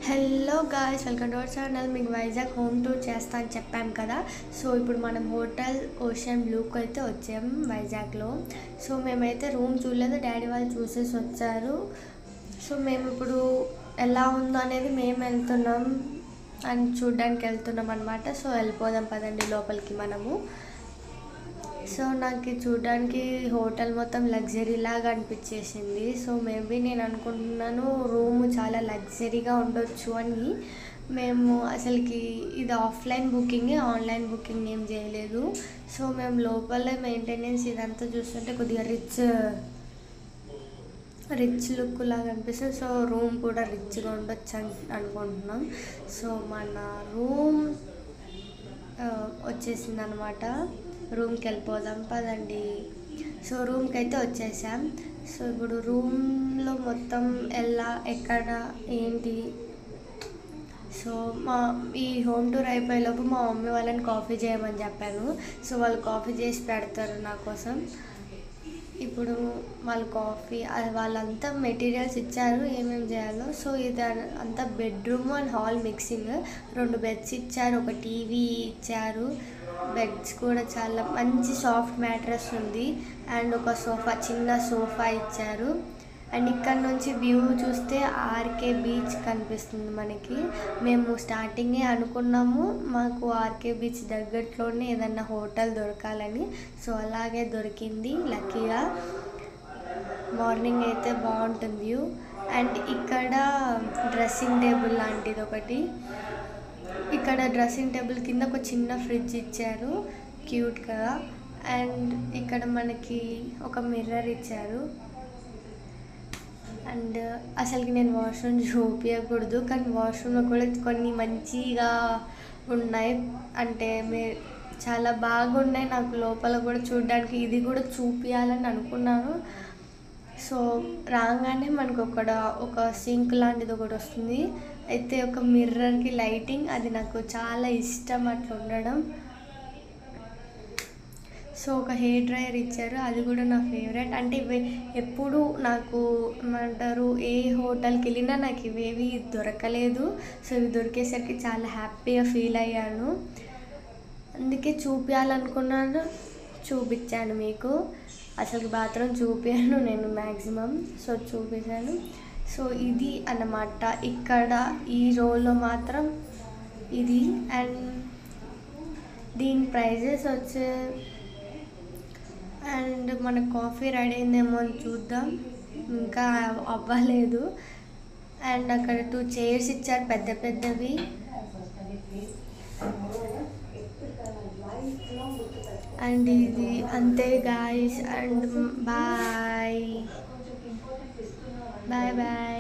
Hello guys, welcome to our channel. మీకు Vizag home tour చేస్తా అని చెప్పాం కదా. సో ఇప్పుడు మనం హోటల్ ఓషన్ బ్లూకి అయితే వచ్చాం వైజాగ్లో. సో మేమైతే రూమ్ చూడలేదు, డాడీ వాళ్ళు చూసేసి వచ్చారు. సో మేము ఇప్పుడు ఎలా ఉందో అనేది మేము వెళ్తున్నాం అని చూడడానికి వెళ్తున్నాం అనమాట. సో వెళ్ళిపోదాం పదండి లోపలికి మనము. సో నాకు చూడడానికి హోటల్ మొత్తం లగ్జరీ లాగా అనిపించేసింది. సో మేబీ నేను అనుకుంటున్నాను రూమ్ చాలా లగ్జరీగా ఉండొచ్చు అని. మేము అసలుకి ఇది ఆఫ్లైన్ బుకింగే, ఆన్లైన్ బుకింగ్ ఏం చేయలేదు. సో మేము లోపలే మెయింటెనెన్స్ ఇదంతా చూస్తుంటే కొద్దిగా రిచ్ లుక్ లాగా అనిపిస్తుంది. సో రూమ్ కూడా రిచ్గా ఉండొచ్చు అనుకుంటున్నాం. సో మన రూమ్ వచ్చేసింది అనమాట. రూమ్కి వెళ్ళిపోదాం పదండి. సో రూమ్కి అయితే వచ్చేసాం. సో ఇప్పుడు రూమ్లో మొత్తం ఎక్కడ ఏంటి. సో ఈ హోమ్ టూర్ అయిపోయేలోపు మా మమ్మీ వాళ్ళని కాఫీ చేయమని చెప్పాను. సో వాళ్ళు కాఫీ చేసి పెడతారు నా కోసం. ఇప్పుడు వాళ్ళు వాళ్ళంతా మెటీరియల్స్ ఇచ్చారు ఏమేమి చేయాలో. సో ఇది అంతా bedroom and hall mixing. 2 beds ఇచ్చారు, ఒక టీవీ ఇచ్చారు. బెడ్స్ కూడా చాలా మంచి సాఫ్ట్ మ్యాట్రెస్ ఉంది అండ్ ఒక చిన్న సోఫా ఇచ్చారు. అండ్ ఇక్కడ నుంచి వ్యూ చూస్తే ఆర్కే బీచ్ కనిపిస్తుంది మనకి. మేము స్టార్టింగే అనుకున్నాము మాకు ఆర్కే బీచ్ దగ్గరలోనే ఏదన్నా హోటల్ దొరకాలని. సో అలాగే దొరికింది లక్కీగా. మార్నింగ్ అయితే బాగుంటుంది వ్యూ. అండ్ ఇక్కడ డ్రెస్సింగ్ టేబుల్ లాంటిది ఒకటి. ఇక్కడ డ్రెస్సింగ్ టేబుల్ కింద ఒక చిన్న ఫ్రిడ్జ్ ఇచ్చారు క్యూట్గా. అండ్ ఇక్కడ మనకి ఒక మిర్రర్ ఇచ్చారు. అండ్ అసలుకి నేను వాష్రూమ్ చూపించకూడదు, కానీ వాష్రూమ్లో కూడా కొన్ని మంచిగా ఉన్నాయి. అంటే చాలా బాగున్నాయి. నాకు లోపల కూడా చూడడానికి ఇది కూడా చూపించాలని అనుకున్నాను. సో రాగానే మనకు ఒక సింక్ లాంటిది ఒకటి వస్తుంది. అయితే ఒక మిర్రర్కి లైటింగ్, అది నాకు చాలా ఇష్టం అట్లా ఉండడం. సో ఒక హెయిర్ డ్రైయర్ ఇచ్చారు, అది కూడా నా ఫేవరెట్. అంటే ఎప్పుడు నాకు ఏమంటారు, ఏ హోటల్కి వెళ్ళినా నాకు ఇవేవి దొరకలేదు. సో ఇవి దొరికేసరికి చాలా హ్యాపీగా ఫీల్ అయ్యాను. అందుకే చూపించాలనుకున్నాను, చూపించాను మీకు. అసలు బాత్రూమ్ చూపించాను నేను మ్యాక్సిమం. సో చూపించాను. సో ఇది అన్నమాట ఇక్కడ ఈ రోలో మాత్రం ఇది. అండ్ దీని ప్రైజెస్ అండ్ మన కాఫీ రెడీ అయిందేమో అని చూద్దాం, ఇంకా అవ్వలేదు. అండ్ అక్కడ 2 చైర్స్ ఇచ్చారు పెద్ద పెద్దవి. అండ్ ఇది అంతే గాయ్స్. And bye bye.